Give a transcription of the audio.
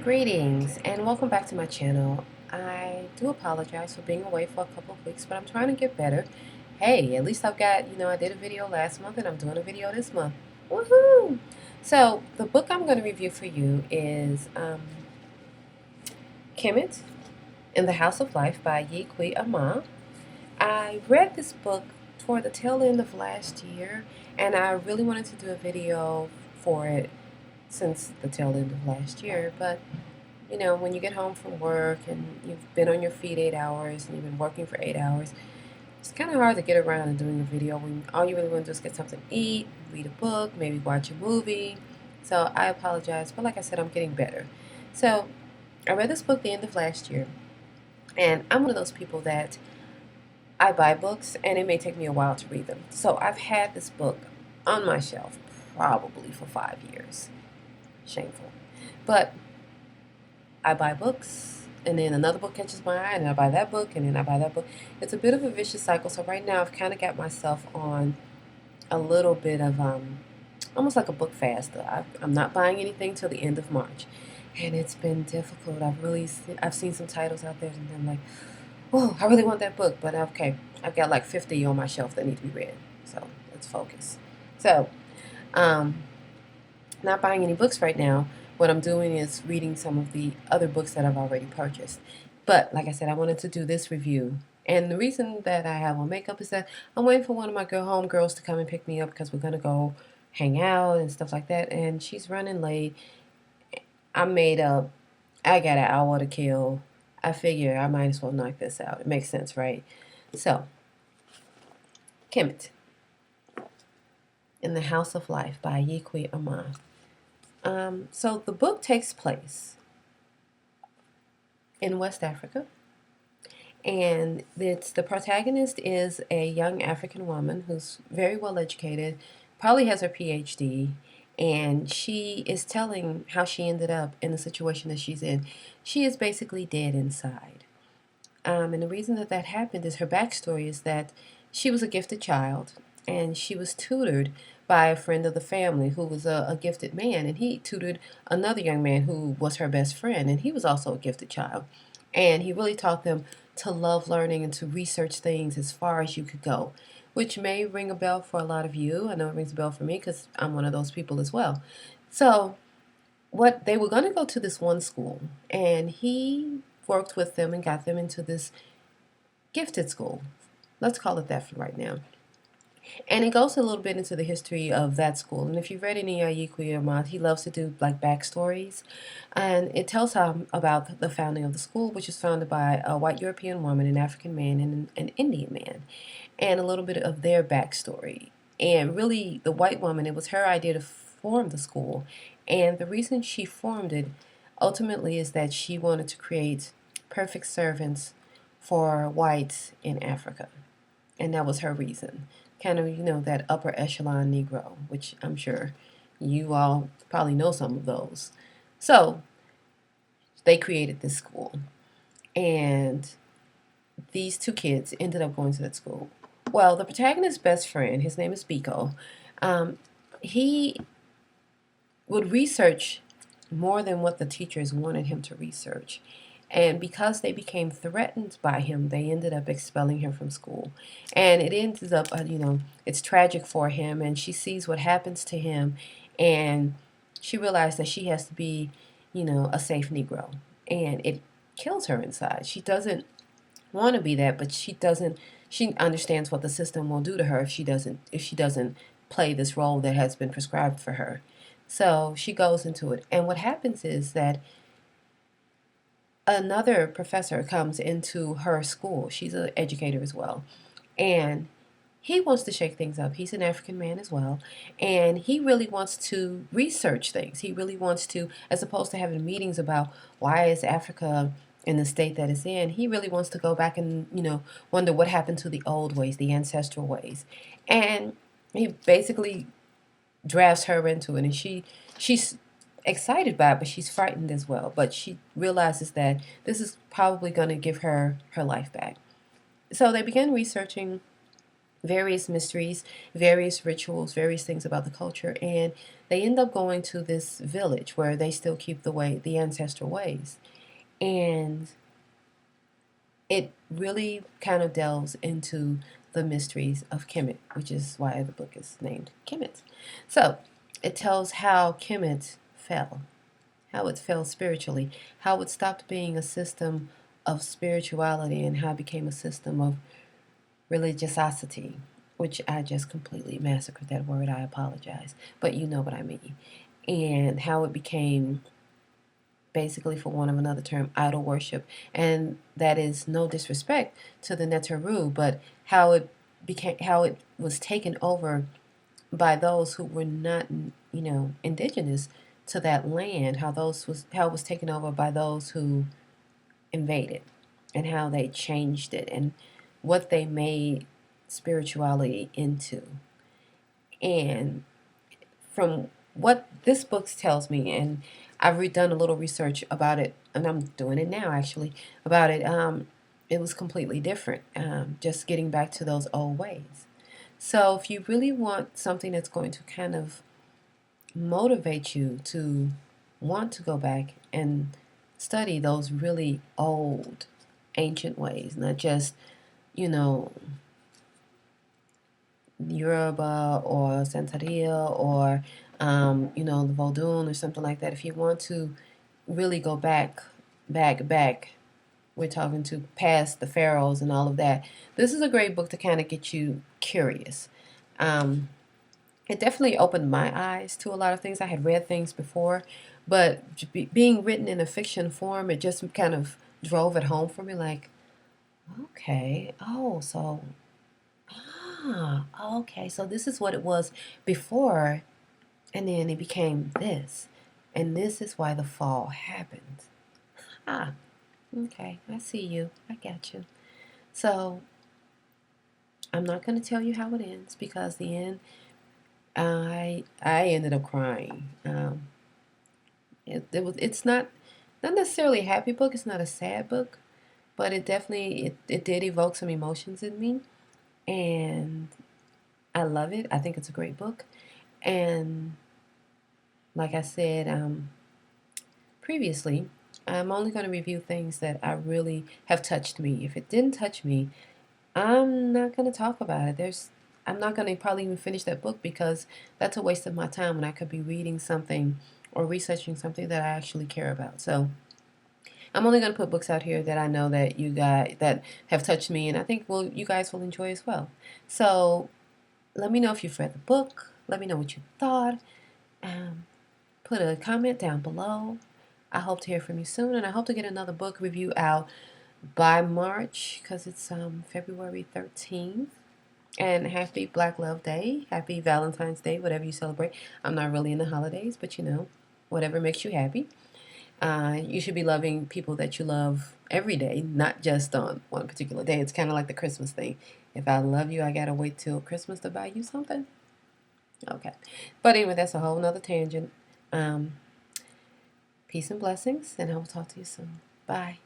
Greetings and welcome back to my channel. I do apologize for being away for a couple of weeks, but I'm trying to get better. Hey, at least I've got, I did a video last month and I'm doing a video this month. Woohoo! So, the book I'm going to review for you is KMT in the House of Life by Ayi Kwei Armah. I read this book toward the tail end of last year and I really wanted to do a video for it since the tail end of last year, but when you get home from work and you've been on your feet 8 hours and you've been working for 8 hours, it's kind of hard to get around and doing a video when all you really want to do is get something to eat, read a book, maybe watch a movie. So I apologize, but like I said, I'm getting better. So I read this book the end of last year, and I'm one of those people that I buy books and it may take me a while to read them. So I've had this book on my shelf probably for 5 years. Shameful. But I buy books, and then another book catches my eye, and I buy that book, and then I buy that book. It's a bit of a vicious cycle. So right now, I've kind of got myself on a little bit of almost like a book fast. I'm not buying anything till the end of March, and it's been difficult. I've seen some titles out there, and I'm like, oh, I really want that book, but okay, I've got like 50 on my shelf that need to be read. So let's focus. So, not buying any books right now. What I'm doing is reading some of the other books that I've already purchased. But like I said, I wanted to do this review. And the reason that I have on makeup is that I'm waiting for one of my homegirls to come and pick me up because we're going to go hang out and stuff like that. And she's running late. I'm made up. I got an hour to kill. I figure I might as well knock this out. It makes sense, right? So, KMT in the House of Life by Ayi Kwei Armah. So the book takes place in West Africa, and the protagonist is a young African woman who's very well educated, probably has her PhD, and she is telling how she ended up in the situation that she's in. She is basically dead inside. And the reason that happened is her backstory is that she was a gifted child, and she was tutored by a friend of the family who was a gifted man, and he tutored another young man who was her best friend, and he was also a gifted child. And he really taught them to love learning and to research things as far as you could go, which may ring a bell for a lot of you. I know it rings a bell for me because I'm one of those people as well. So what they were going to go to this one school, and he worked with them and got them into this gifted school. Let's call it that for right now. And it goes a little bit into the history of that school. And if you've read any Ayi Kwei Armah, he loves to do like backstories. And it tells about the founding of the school, which was founded by a white European woman, an African man, and an Indian man. And a little bit of their backstory. And really, the white woman, it was her idea to form the school. And the reason she formed it ultimately is that she wanted to create perfect servants for whites in Africa. And that was her reason. Kind of, that upper echelon Negro, which I'm sure you all probably know some of those. So they created this school, and these two kids ended up going to that school. Well, the protagonist's best friend, his name is Biko, he would research more than what the teachers wanted him to research. And because they became threatened by him, they ended up expelling him from school. And it ended up, it's tragic for him. And she sees what happens to him. And she realized that she has to be, a safe Negro. And it kills her inside. She doesn't want to be that, but she understands what the system will do to her if she doesn't play this role that has been prescribed for her. So she goes into it. And what happens is that another professor comes into her school. She's an educator as well. And he wants to shake things up. He's an African man as well. And he really wants to research things. He really wants to, as opposed to having meetings about why is Africa in the state that it's in, he really wants to go back and, wonder what happened to the old ways, the ancestral ways. And he basically drafts her into it. And she's excited by it, but she's frightened as well. But she realizes that this is probably going to give her life back. So they begin researching various mysteries, various rituals, various things about the culture, and they end up going to this village where they still keep the ancestral ways. And it really kind of delves into the mysteries of Kemet, which is why the book is named Kemet. So it tells how Kemet fell, how it fell spiritually, how it stopped being a system of spirituality and how it became a system of religiosity, which I just completely massacred that word. I apologize, but you know what I mean. And how it became, basically, for want of another term, idol worship. And that is no disrespect to the Neteru, but how it was taken over by those who were not, indigenous to that land. How it was taken over by those who invaded, and how they changed it, and what they made spirituality into. And from what this book tells me, and I've done a little research about it, and I'm doing it now actually about it. It was completely different. Just getting back to those old ways. So if you really want something that's going to kind of motivate you to want to go back and study those really old, ancient ways, not just, you know, Yoruba or Santeria or, the Vodun or something like that. If you want to really go back, we're talking to past the pharaohs and all of that. This is a great book to kind of get you curious. Um, it definitely opened my eyes to a lot of things. I had read things before, but being written in a fiction form, it just kind of drove it home for me. Like, okay, oh, so okay, so this is what it was before, and then it became this, and this is why the fall happened. Ah, okay, I see you. I got you. So I'm not going to tell you how it ends because the end, I ended up crying. It's not necessarily a happy book. It's not a sad book, but it did evoke some emotions in me, and I love it. I think it's a great book, and like I said previously, I'm only going to review things that I really have touched me. If it didn't touch me, I'm not going to talk about it. I'm not going to probably even finish that book because that's a waste of my time when I could be reading something or researching something that I actually care about. So I'm only going to put books out here that I know that you guys that have touched me, and I think you guys will enjoy as well. So let me know if you've read the book. Let me know what you thought. Um, Put a comment down below. I hope to hear from you soon, and I hope to get another book review out by March because it's February 13th. And happy Black Love Day, happy Valentine's Day, whatever you celebrate. I'm not really in the holidays, but whatever makes you happy. You should be loving people that you love every day, not just on one particular day. It's kind of like the Christmas thing. If I love you, I gotta wait till Christmas to buy you something. Okay. But anyway, that's a whole nother tangent. Um, Peace and blessings, and I will talk to you soon. Bye.